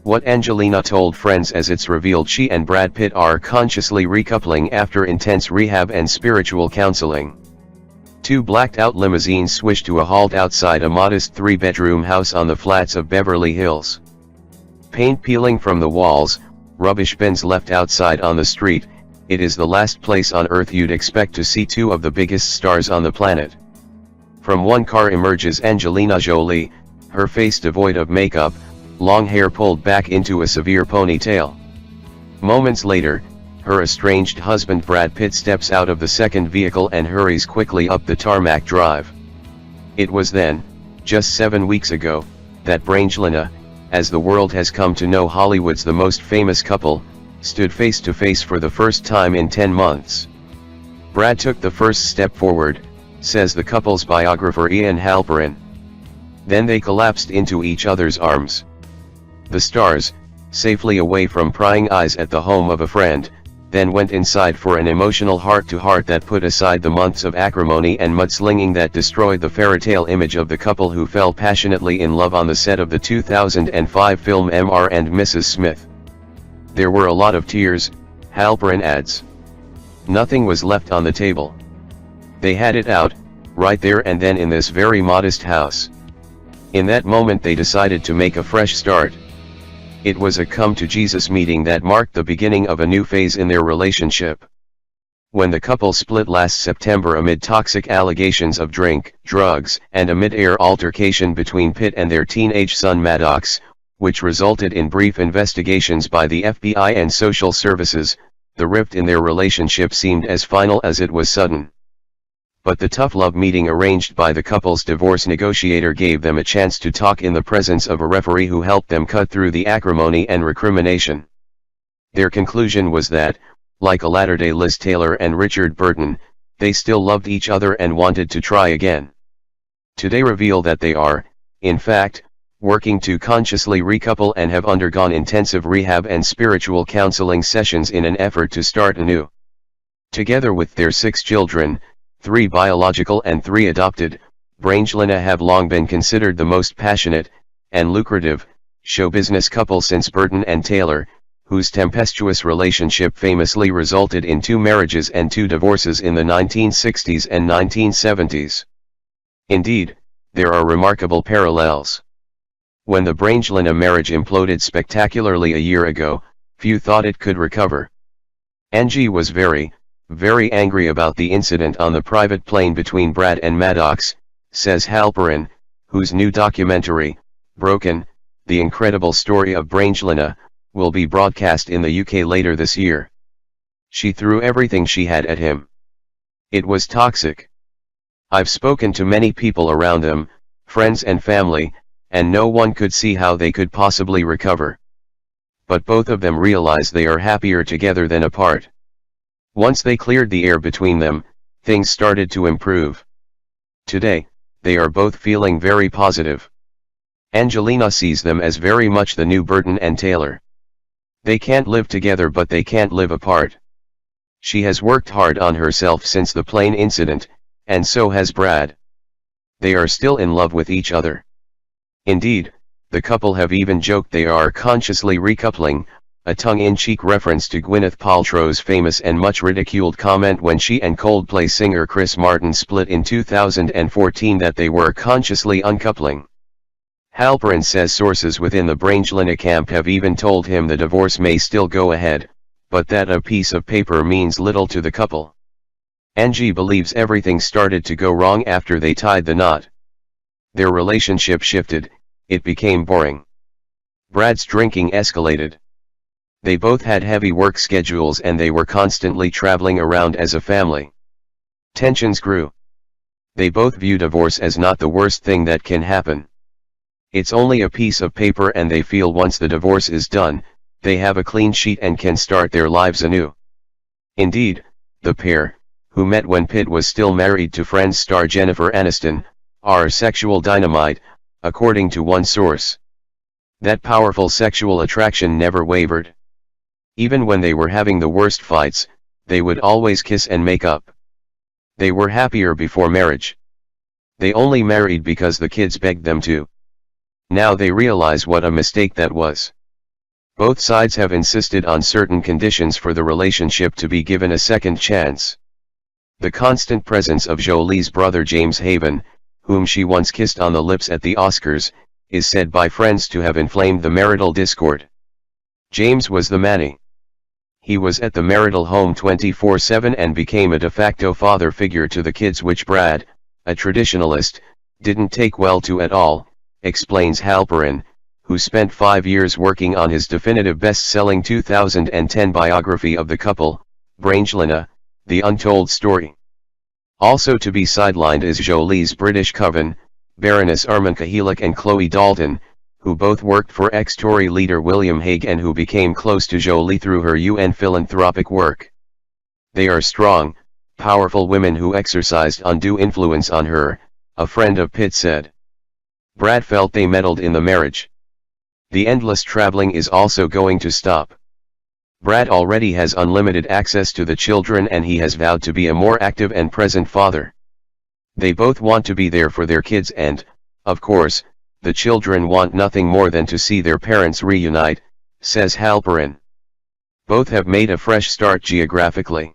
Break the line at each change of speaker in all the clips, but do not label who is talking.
what Angelina told friends, as it's revealed she and Brad Pitt are consciously recoupling after intense rehab and spiritual counseling. Two blacked-out limousines swished to a halt outside a modest three-bedroom house on the flats of Beverly Hills. Paint peeling from the walls, rubbish bins left outside on the street. It is the last place on earth you'd expect to see two of the biggest stars on the planet. From one car emerges Angelina Jolie, her face devoid of makeup, long hair pulled back into a severe ponytail. Moments later, her estranged husband Brad Pitt steps out of the second vehicle and hurries quickly up the tarmac drive. It was then, just 7 weeks ago, that Brangelina, as the world has come to know Hollywood's the most famous couple, stood face to face for the first time in 10 months. Brad took the first step forward, says the couple's biographer Ian Halperin. Then they collapsed into each other's arms. The stars, safely away from prying eyes at the home of a friend, then went inside for an emotional heart-to-heart that put aside the months of acrimony and mudslinging that destroyed the fairy-tale image of the couple who fell passionately in love on the set of the 2005 film Mr. and Mrs. Smith. There were a lot of tears, Halperin adds. Nothing was left on the table. They had it out, right there and then in this very modest house. In that moment they decided to make a fresh start. It was a come-to-Jesus meeting that marked the beginning of a new phase in their relationship. When the couple split last September amid toxic allegations of drink, drugs, and a mid-air altercation between Pitt and their teenage son Maddox, which resulted in brief investigations by the FBI and social services, the rift in their relationship seemed as final as it was sudden. But the tough love meeting arranged by the couple's divorce negotiator gave them a chance to talk in the presence of a referee who helped them cut through the acrimony and recrimination. Their conclusion was that, like a latter-day Liz Taylor and Richard Burton, they still loved each other and wanted to try again. Today reveal that they are, in fact, working to consciously recouple and have undergone intensive rehab and spiritual counseling sessions in an effort to start anew. Together with their 6 children, 3 biological and 3 adopted, Brangelina have long been considered the most passionate and lucrative show business couple since Burton and Taylor, whose tempestuous relationship famously resulted in 2 marriages and 2 divorces in the 1960s and 1970s. Indeed, there are remarkable parallels. When the Brangelina marriage imploded spectacularly a year ago, few thought it could recover. Angie was very angry about the incident on the private plane between Brad and Maddox, says Halperin, whose new documentary, Broken, The Incredible Story of Brangelina, will be broadcast in the UK later this year. She threw everything she had at him. It was toxic. I've spoken to many people around them, friends and family, and no one could see how they could possibly recover. But both of them realize they are happier together than apart. Once they cleared the air between them, things started to improve. Today, they are both feeling very positive. Angelina sees them as very much the new Burton and Taylor. They can't live together but they can't live apart. She has worked hard on herself since the plane incident, and so has Brad. They are still in love with each other. Indeed, the couple have even joked they are consciously recoupling, a tongue-in-cheek reference to Gwyneth Paltrow's famous and much ridiculed comment when she and Coldplay singer Chris Martin split in 2014 that they were consciously uncoupling. Halperin says sources within the Brangelina camp have even told him the divorce may still go ahead, but that a piece of paper means little to the couple. Angie believes everything started to go wrong after they tied the knot. Their relationship shifted, it became boring. Brad's drinking escalated. They both had heavy work schedules and they were constantly traveling around as a family. Tensions grew. They both view divorce as not the worst thing that can happen. It's only a piece of paper and they feel once the divorce is done, they have a clean sheet and can start their lives anew. Indeed, the pair, who met when Pitt was still married to Friends star Jennifer Aniston, are sexual dynamite, according to one source. That powerful sexual attraction never wavered. Even when they were having the worst fights, they would always kiss and make up. They were happier before marriage. They only married because the kids begged them to. Now they realize what a mistake that was. Both sides have insisted on certain conditions for the relationship to be given a second chance. The constant presence of Jolie's brother James Haven, whom she once kissed on the lips at the Oscars, is said by friends to have inflamed the marital discord. James was the manny. He was at the marital home 24/7 and became a de facto father figure to the kids, which Brad, a traditionalist, didn't take well to at all, explains Halperin, who spent 5 years working on his definitive best-selling 2010 biography of the couple, Angelina, The Untold Story. Also to be sidelined is Jolie's British coven, Baroness Arminka Heelick and Chloe Dalton, who both worked for ex-Tory leader William Hague and who became close to Jolie through her UN philanthropic work. They are strong, powerful women who exercised undue influence on her, a friend of Pitt said. Brad felt they meddled in the marriage. The endless traveling is also going to stop. Brad already has unlimited access to the children and he has vowed to be a more active and present father. They both want to be there for their kids and, of course, the children want nothing more than to see their parents reunite, says Halperin. Both have made a fresh start geographically.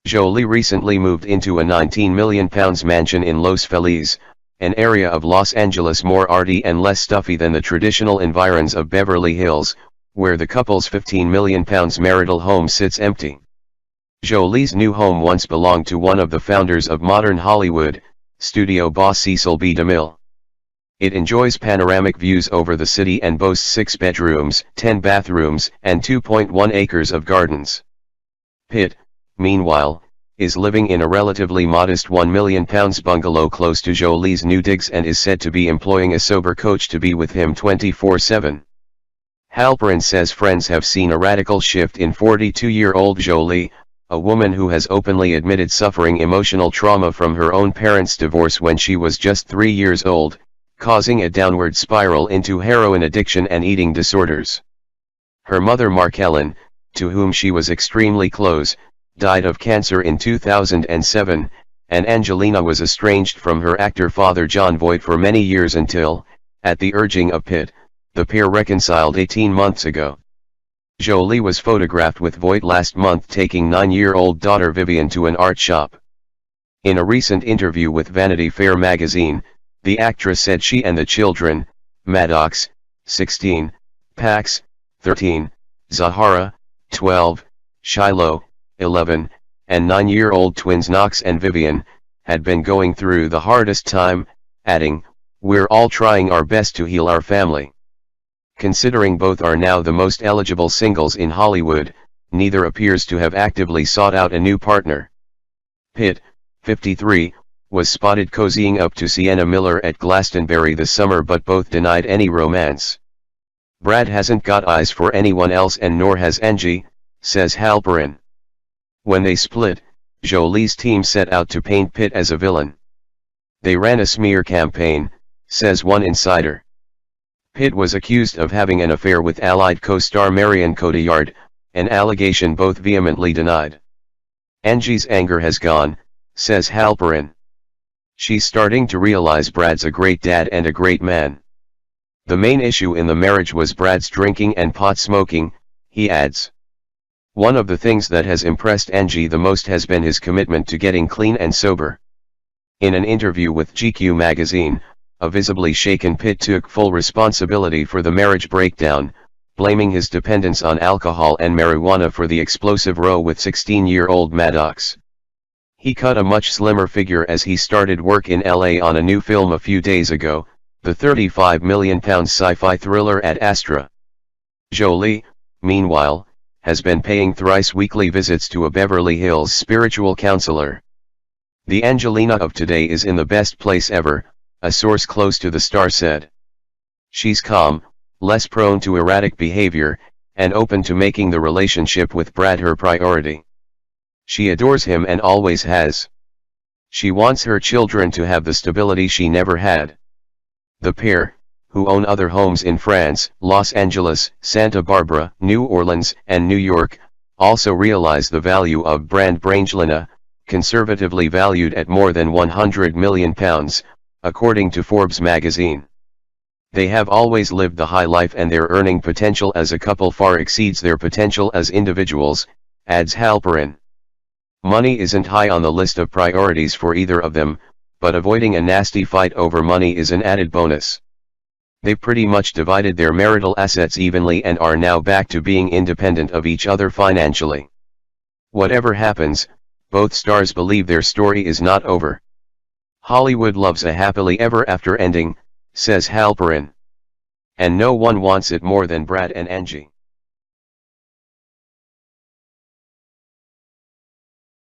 Jolie recently moved into a £19 million mansion in Los Feliz, an area of Los Angeles more arty and less stuffy than the traditional environs of Beverly Hills, where the couple's £15 million marital home sits empty. Jolie's new home once belonged to one of the founders of modern Hollywood, studio boss Cecil B. DeMille. It enjoys panoramic views over the city and boasts 6 bedrooms, 10 bathrooms, and 2.1 acres of gardens. Pitt, meanwhile, is living in a relatively modest £1 million bungalow close to Jolie's new digs and is said to be employing a sober coach to be with him 24/7. Halperin says friends have seen a radical shift in 42-year-old Jolie, a woman who has openly admitted suffering emotional trauma from her own parents' divorce when she was just 3 years old, causing a downward spiral into heroin addiction and eating disorders. Her mother Markellen, to whom she was extremely close, died of cancer in 2007, and Angelina was estranged from her actor father John Voight for many years until, at the urging of Pitt, the pair reconciled 18 months ago. Jolie was photographed with Voight last month taking 9-year-old daughter Vivian to an art shop. In a recent interview with Vanity Fair magazine, the actress said she and the children, Maddox, 16, Pax, 13, Zahara, 12, Shiloh, 11, and 9-year-old twins Knox and Vivian, had been going through the hardest time, adding, "We're all trying our best to heal our family." Considering both are now the most eligible singles in Hollywood, neither appears to have actively sought out a new partner. Pitt, 53, was spotted cozying up to Sienna Miller at Glastonbury this summer, but both denied any romance. Brad hasn't got eyes for anyone else and nor has Angie, says Halperin. When they split, Jolie's team set out to paint Pitt as a villain. They ran a smear campaign, says one insider. Pitt was accused of having an affair with Allied co-star Marion Cotillard, an allegation both vehemently denied. Angie's anger has gone, says Halperin. She's starting to realize Brad's a great dad and a great man. The main issue in the marriage was Brad's drinking and pot smoking, he adds. One of the things that has impressed Angie the most has been his commitment to getting clean and sober. In an interview with GQ magazine, a visibly shaken Pitt took full responsibility for the marriage breakdown, blaming his dependence on alcohol and marijuana for the explosive row with 16-year-old Maddox. He cut a much slimmer figure as he started work in LA on a new film a few days ago, the £35 million sci-fi thriller Ad Astra. Jolie, meanwhile, has been paying thrice weekly visits to a Beverly Hills spiritual counselor. The Angelina of today is in the best place ever, a source close to the star said. She's calm, less prone to erratic behavior, and open to making the relationship with Brad her priority. She adores him and always has. She wants her children to have the stability she never had. The pair, who own other homes in France, Los Angeles, Santa Barbara, New Orleans, and New York, also realize the value of brand Angelina, conservatively valued at more than £100 million, according to Forbes magazine. They have always lived the high life and their earning potential as a couple far exceeds their potential as individuals, adds Halperin. Money isn't high on the list of priorities for either of them, but avoiding a nasty fight over money is an added bonus. They pretty much divided their marital assets evenly and are now back to being independent of each other financially. Whatever happens, both stars believe their story is not over. Hollywood loves a happily ever after ending, says Halperin. And no one wants it more than Brad and Angie.